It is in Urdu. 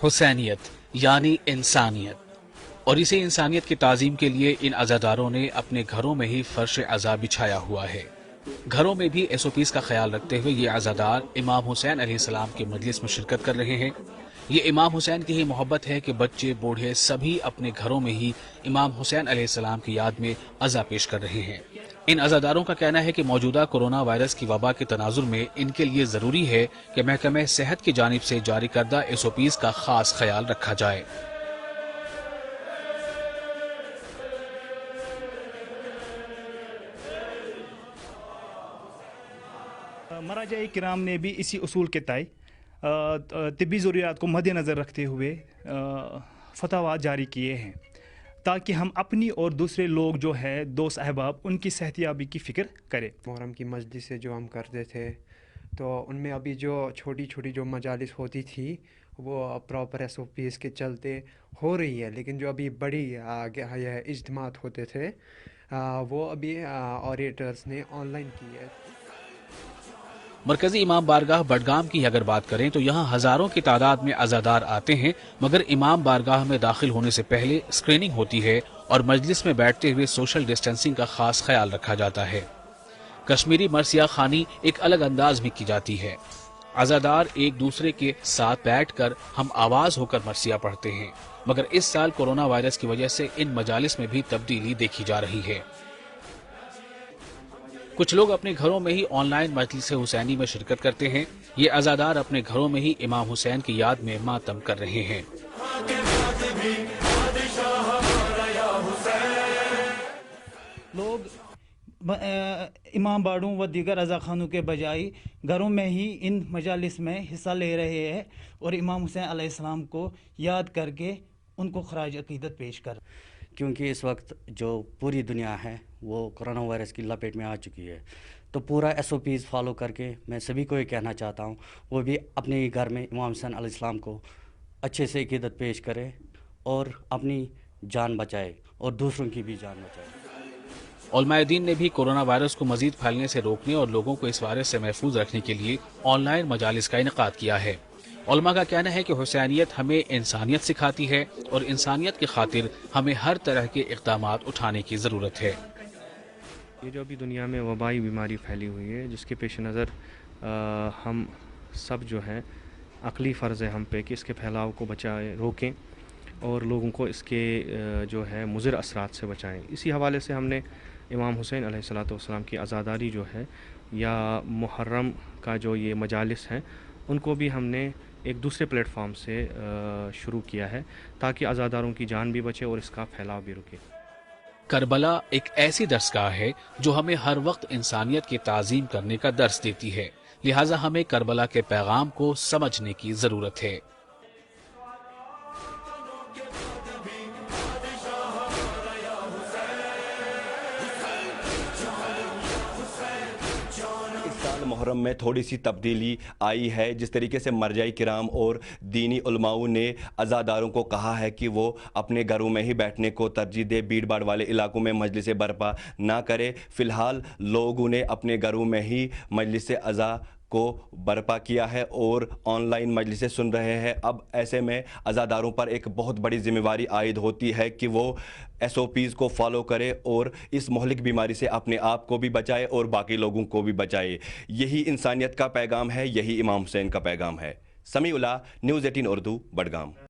حسینیت یعنی انسانیت، اور اسی انسانیت کی تعظیم کے لیے ان عزاداروں نے اپنے گھروں میں ہی فرش عزا بچھایا ہوا ہے۔ گھروں میں بھی ایس او پیز کا خیال رکھتے ہوئے یہ عزادار امام حسین علیہ السلام کے مجلس میں شرکت کر رہے ہیں۔ یہ امام حسین کی ہی محبت ہے کہ بچے بوڑھے سبھی اپنے گھروں میں ہی امام حسین علیہ السلام کی یاد میں عزا پیش کر رہے ہیں۔ ان عزاداروں کا کہنا ہے کہ موجودہ کورونا وائرس کی وبا کے تناظر میں ان کے لیے ضروری ہے کہ محکمہ صحت کی جانب سے جاری کردہ ایس او پیز کا خاص خیال رکھا جائے۔ مراجع کرام نے بھی اسی اصول کے تحت طبی ضروریات کو مد نظر رکھتے ہوئے فتاویٰ جاری کیے ہیں تاکہ ہم اپنی اور دوسرے لوگ جو ہے دوست احباب ان کی صحتیابی کی فکر کریں۔ محرم کی مجلسیں جو ہم کرتے تھے تو ان میں ابھی جو چھوٹی چھوٹی جو مجالس ہوتی تھی وہ پراپر ایس او پیز کے چلتے ہو رہی ہے، لیکن جو ابھی بڑی اجتماعات ہوتے تھے وہ ابھی اوریٹرز نے آن لائن کی ہے۔ مرکزی امام بارگاہ بڈگام کی اگر بات کریں تو یہاں ہزاروں کی تعداد میں عزادار آتے ہیں، مگر امام بارگاہ میں داخل ہونے سے پہلے اسکریننگ ہوتی ہے اور مجلس میں بیٹھتے ہوئے سوشل ڈسٹینسنگ کا خاص خیال رکھا جاتا ہے۔ کشمیری مرثیہ خوانی ایک الگ انداز میں کی جاتی ہے۔ عزادار ایک دوسرے کے ساتھ بیٹھ کر ہم آواز ہو کر مرثیہ پڑھتے ہیں، مگر اس سال کورونا وائرس کی وجہ سے ان مجالس میں بھی تبدیلی دیکھی جا رہی ہے۔ کچھ لوگ اپنے گھروں میں ہی آن لائن مجلس حسینی میں شرکت کرتے ہیں۔ یہ عزادار اپنے گھروں میں ہی امام حسین کی یاد میں ماتم کر رہے ہیں۔ لوگ امام باڑوں و دیگر رضا خانوں کے بجائے گھروں میں ہی ان مجالس میں حصہ لے رہے ہیں اور امام حسین علیہ السلام کو یاد کر کے ان کو خراج عقیدت پیش کر، کیونکہ اس وقت جو پوری دنیا ہے وہ کرونا وائرس کی لپیٹ میں آ چکی ہے، تو پورا ایس او پیز فالو کر کے میں سبھی کو یہ کہنا چاہتا ہوں وہ بھی اپنے گھر میں امام حسین علیہ السلام کو اچھے سے عقیدت پیش کرے اور اپنی جان بچائے اور دوسروں کی بھی جان بچائے۔ علماء دین نے بھی کورونا وائرس کو مزید پھیلنے سے روکنے اور لوگوں کو اس وائرس سے محفوظ رکھنے کے لیے آن لائن مجالس کا انعقاد کیا ہے۔ علماء کا کہنا ہے کہ حسینیت ہمیں انسانیت سکھاتی ہے اور انسانیت کی خاطر ہمیں ہر طرح کے اقدامات اٹھانے کی ضرورت ہے۔ یہ جو ابھی دنیا میں وبائی بیماری پھیلی ہوئی ہے، جس کے پیش نظر ہم سب جو ہے عقلی فرض ہے ہم پہ کہ اس کے پھیلاؤ کو بچائیں، روکیں اور لوگوں کو اس کے جو ہے مضر اثرات سے بچائیں۔ اسی حوالے سے ہم نے امام حسین علیہ السلام کی عزاداری جو ہے یا محرم کا جو یہ مجالس ہیں ان کو بھی ہم نے ایک دوسرے پلیٹ فارم سے شروع کیا ہے تاکہ عزاداروں کی جان بھی بچے اور اس کا پھیلاؤ بھی رکے۔ کربلا ایک ایسی درسگاہ ہے جو ہمیں ہر وقت انسانیت کی تعظیم کرنے کا درس دیتی ہے، لہٰذا ہمیں کربلا کے پیغام کو سمجھنے کی ضرورت ہے۔ محرم میں تھوڑی سی تبدیلی آئی ہے، جس طریقے سے مرجعی کرام اور دینی علماء نے عزاداروں کو کہا ہے کہ وہ اپنے گھروں میں ہی بیٹھنے کو ترجیح دے، بھیڑ بھاڑ والے علاقوں میں مجلس برپا نہ کرے۔ فی الحال لوگوں نے اپنے گھروں میں ہی مجلس عزا کو برپا کیا ہے اور آن لائن مجلسیں سن رہے ہیں۔ اب ایسے میں عزاداروں پر ایک بہت بڑی ذمہ داری عائد ہوتی ہے کہ وہ ایس او پیز کو فالو کرے اور اس مہلک بیماری سے اپنے آپ کو بھی بچائے اور باقی لوگوں کو بھی بچائے۔ یہی انسانیت کا پیغام ہے، یہی امام حسین کا پیغام ہے۔ سمیع اللہ، نیوز 18 اردو، بڈگام۔